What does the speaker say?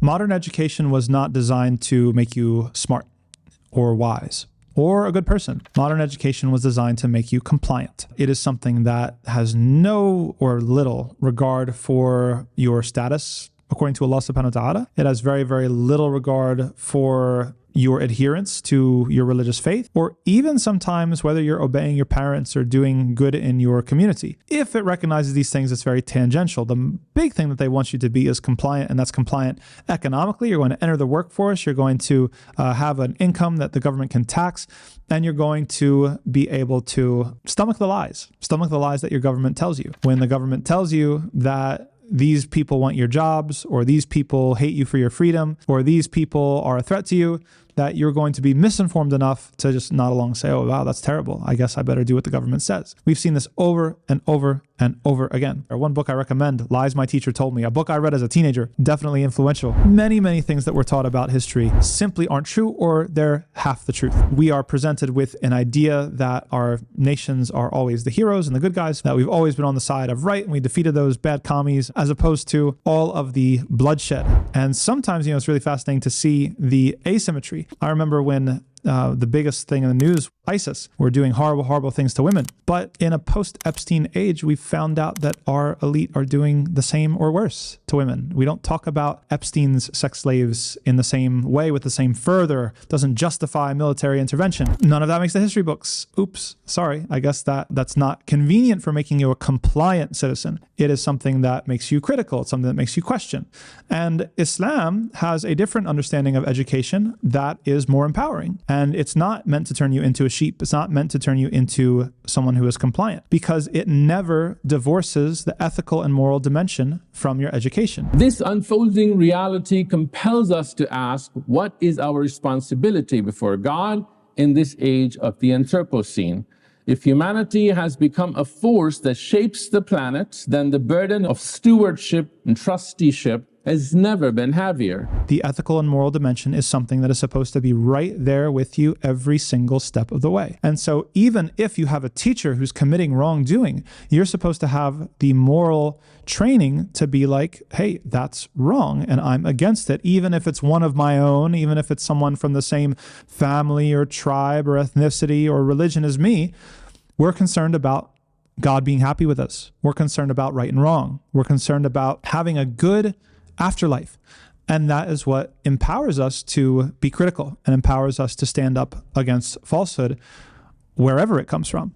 Modern education was not designed to make you smart or wise or a good person. Modern education was designed to make you compliant. It is something that has no or little regard for your status according to Allah subhanahu wa ta'ala. It has very, very little regard for your adherence to your religious faith, or even sometimes whether you're obeying your parents or doing good in your community. If it recognizes these things, it's very tangential. The big thing that they want you to be is compliant, and that's compliant economically. You're going to enter the workforce. You're going to have an income that the government can tax, and you're going to be able to stomach the lies that your government tells you. When the government tells you that these people want your jobs, or these people hate you for your freedom, or these people are a threat to you, that you're going to be misinformed enough to just nod along and say, oh, wow, that's terrible. I guess I better do what the government says. We've seen this over and over and over again. One book I recommend, Lies My Teacher Told Me, a book I read as a teenager, definitely influential. Many, many things that we're taught about history simply aren't true, or they're half the truth. We are presented with an idea that our nations are always the heroes and the good guys, that we've always been on the side of right and we defeated those bad commies, as opposed to all of the bloodshed. And sometimes, it's really fascinating to see the asymmetry. I remember when the biggest thing in the news, ISIS, were doing horrible, horrible things to women. But in a post-Epstein age, we found out that our elite are doing the same or worse to women. We don't talk about Epstein's sex slaves in the same way, with the same further. Doesn't justify military intervention. None of that makes the history books. Oops, sorry. I guess that's not convenient for making you a compliant citizen. It is something that makes you critical. It's something that makes you question. And Islam has a different understanding of education that is more empowering. And it's not meant to turn you into a sheep. It's not meant to turn you into someone who is compliant, because it never divorces the ethical and moral dimension from your education. This unfolding reality compels us to ask, what is our responsibility before God in this age of the Anthropocene? If humanity has become a force that shapes the planet, then the burden of stewardship and trusteeship has never been heavier. The ethical and moral dimension is something that is supposed to be right there with you every single step of the way. And so even if you have a teacher who's committing wrongdoing, you're supposed to have the moral training to be like, hey, that's wrong and I'm against it, even if it's one of my own, even if it's someone from the same family or tribe or ethnicity or religion as me. We're concerned about God being happy with us. We're concerned about right and wrong. We're concerned about having a good afterlife. And that is what empowers us to be critical and empowers us to stand up against falsehood wherever it comes from.